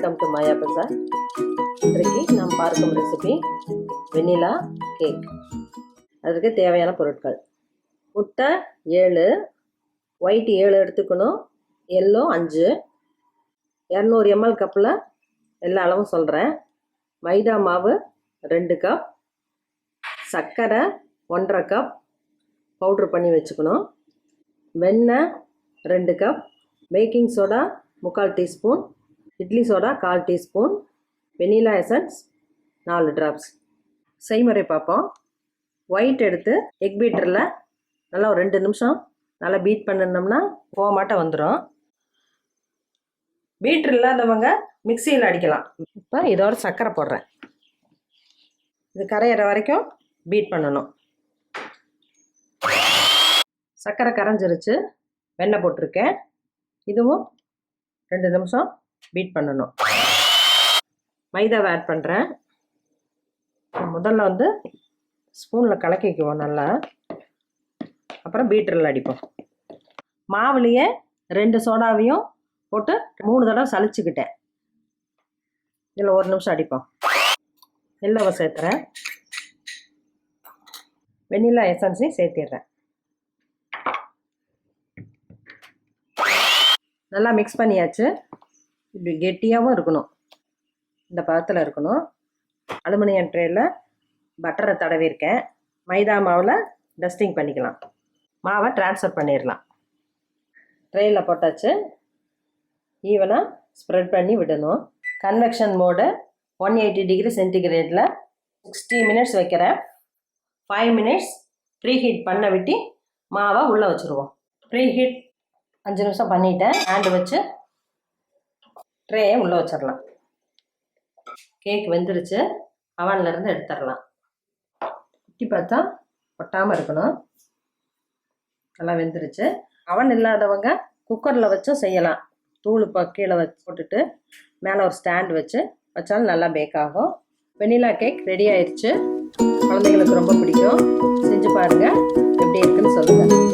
Welcome to மாயா பஜார். இன்றைக்கு நாம் பார்க்கும் ரெசிபி வெண்ணிலா கேக். அதுக்கு தேவையான பொருட்கள்: முட்டை 7, ஒயிட் 7 எடுத்துக்கணும், எல்லோ 5, 200 ml கப்பில் எல்லா அளவும் சொல்கிறேன். மைதா மாவு 2 கப், சர்க்கரை 1.5 கப் பவுட்ரு பண்ணி வச்சுக்கணும், வெண்ணெய் 2 cup, baking soda 3/4 teaspoon, idli soda 1/4 teaspoon, vanilla essence 4 drops. செய்முறை பார்ப்போம். ஒயிட் எடுத்து எக் பீட்டரில் நல்லா ஒரு 2 நிமிஷம் நல்லா பீட் பண்ணினோம்னா போகமாட்ட வந்துடும். பீட்ரு இல்லாதவங்க மிக்சியில் அடிக்கலாம். இப்போ இதோட சர்க்கரை போடுறேன். இது கரையிற வரைக்கும் பீட் பண்ணணும். சர்க்கரை கரைஞ்சிருச்சு, வெண்ணெய் போட்டிருக்கேன். இதுவும் 2 நிமிஷம் பீட் பண்ணணும். மைதாவை ஆட் பண்ணுறேன். முதல்ல ஸ்பூனில் கலக்கிக்குவோம் நல்லா, அப்புறம் பீட்டரில் அடிப்போம். மாவுலேயே 2 சோடாவையும் போட்டு 3 தடவை சலிச்சுக்கிட்டேன். இதில் 1 நிமிஷம் அடிப்போம். எல்லோவை சேர்த்துறேன், வெண்ணிலா எசன்ஸையும் சேர்த்திடுறேன். நல்லா மிக்ஸ் பண்ணியாச்சு. இப்படி கெட்டியாகவும் இருக்கணும், இந்த பதத்தில் இருக்கணும். அலுமினியம் ட்ரேயில் பட்டரை தடவிருக்கேன். மைதா மாவில் டஸ்டிங் பண்ணிக்கலாம். மாவை ட்ரான்ஸ்ஃபர் பண்ணிடலாம். ட்ரேயில் போட்டாச்சு. ஈவனாக ஸ்ப்ரெட் பண்ணி விடணும். கன்வெக்ஷன் மோடு 180 டிகிரி சென்டிகிரேடில் 60 மினிட்ஸ் வைக்கிறேன். 5 மினிட்ஸ் ப்ரீ ஹீட் பண்ண விட்டு மாவை உள்ளே வச்சுருவோம். ப்ரீ ஹீட் 5 நிமிஷம் பண்ணிவிட்டேன். ஹேண்டு வச்சு ட்ரேயை உள்ளே வச்சிடலாம். கேக் வெந்துருச்சு. அவன்லேருந்து எடுத்துடலாம். குட்டி பார்த்தா ஒட்டாமல் இருக்கணும். நல்லா வெந்துருச்சு. அவன் இல்லாதவங்க குக்கரில் வச்சும் செய்யலாம். தூள் கீழே வச்சு போட்டுட்டு மேலே ஒரு ஸ்டாண்ட் வச்சு வச்சாலும் நல்லா பேக் ஆகும். வெண்ணிலா கேக் ரெடி ஆயிடுச்சு. குழந்தைங்களுக்கு ரொம்ப பிடிக்கும். செஞ்சு பாருங்கள், எப்படி இருக்குன்னு சொல்லுங்கள்.